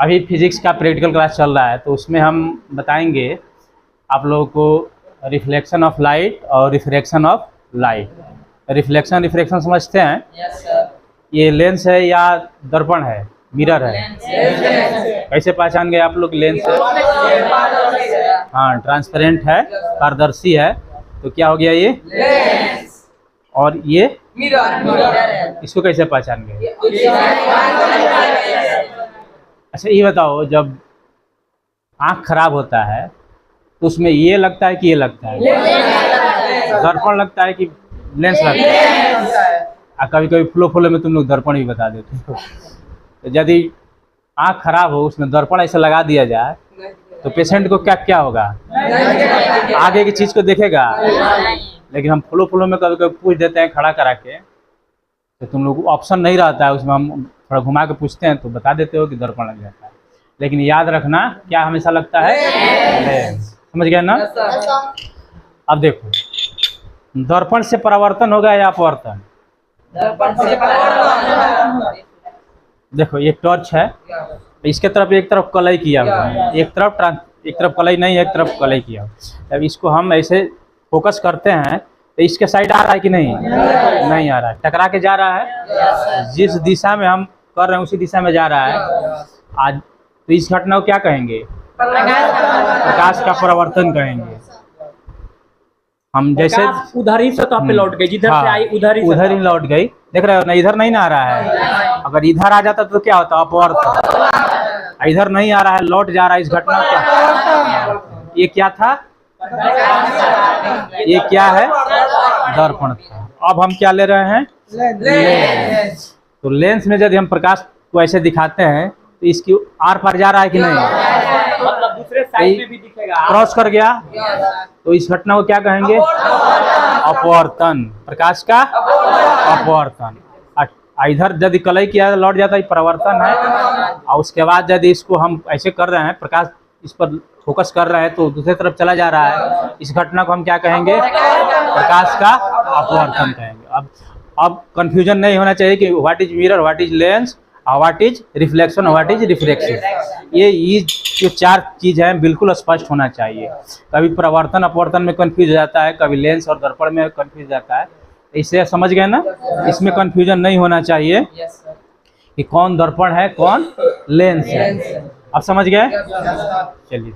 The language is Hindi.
अभी फिजिक्स का प्रैक्टिकल क्लास चल रहा है, तो उसमें हम बताएंगे आप लोगों को रिफ्लेक्शन ऑफ लाइट और refraction of light. Reflection refraction समझते हैं? Yes sir. ये लेंस है या दर्पण है, मिरर है? कैसे पहचान गए आप लोग लेंस है? हाँ, ट्रांसपेरेंट है, पारदर्शी है, तो क्या हो गया ये लेंस। और ये मिरर। इसको कैसे पहचान गए? अच्छा ये बताओ, जब आँख खराब होता है तो उसमें ये लगता है कि ये लगता है? दर्पण लगता है कि लेंस लगता है? कभी कभी फ्लो में तुम लोग दर्पण भी बता देते हो। तो यदि आँख खराब हो, उसमें दर्पण ऐसे लगा दिया जाए तो पेशेंट को क्या क्या होगा? आगे की चीज़ को देखेगा। लेकिन हम फ्लो में कभी कभी पूछ देते हैं खड़ा करा के, तो तुम लोग ऑप्शन नहीं रहता है उसमें, हम थोड़ा घुमा के पूछते हैं तो बता देते हो कि दर्पण लग जाता है। लेकिन याद रखना क्या हमेशा लगता है? लेंस। समझ गए ना? अब देखो, दर्पण से परावर्तन होगा या अपवर्तन? देखो ये टॉर्च है, इसके तरफ एक तरफ कलई किया हुआ है, एक तरफ कलई नहीं, एक तरफ कलई किया हुआ। अब इसको हम ऐसे फोकस करते हैं तो इसके साइड आ रहा है कि नहीं? नहीं आ रहा है, टकरा के जा रहा है। जिस दिशा में हम कर रहे हैं उसी दिशा में जा रहा है। आज तो इस घटना को क्या कहेंगे? प्रकाश का परावर्तन कहेंगे। हम जैसे उधर ही सतह पे लौट गई, जिधर से आई उधर ही लौट गई। देख रहे हो ना, इधर नहीं ना आ रहा है। अगर इधर आ जाता तो क्या होता? अपवर्तन। इधर नहीं आ रहा है, लौट जा रहा है। इस घटना क्या, ये क्या था? ये क्या है? दर्पण था। अब हम क्या ले रहे हैं? लेंस। तो लेंस में यदि हम प्रकाश को ऐसे दिखाते हैं तो इसकी आर पार जा रहा है कि नहीं? मतलब दूसरे साइड में भी दिखेगा, क्रॉस कर गया, तो इस घटना को क्या कहेंगे? अपवर्तन। प्रकाश का अपवर्तन। इधर यदि कलई किया लौट जाता है, परावर्तन है। और उसके बाद यदि इसको हम ऐसे कर रहे हैं, प्रकाश इस पर फोकस कर रहे हैं तो दूसरी तरफ चला जा रहा है, इस घटना को हम क्या कहेंगे? प्रकाश का अपवर्तन कहेंगे। अब कंफ्यूजन नहीं होना चाहिए कि what is mirror, what is lens, what is reflection, what is refraction. ये जो चार चीज है बिल्कुल स्पष्ट होना चाहिए। कभी परावर्तन अपवर्तन में कंफ्यूज हो जाता है, कभी लेंस और दर्पण में कंफ्यूज जाता है। इससे समझ गए ना? इसमें कंफ्यूजन नहीं होना चाहिए कि कौन दर्पण है कौन लेंस है। अब समझ गए? चलिए।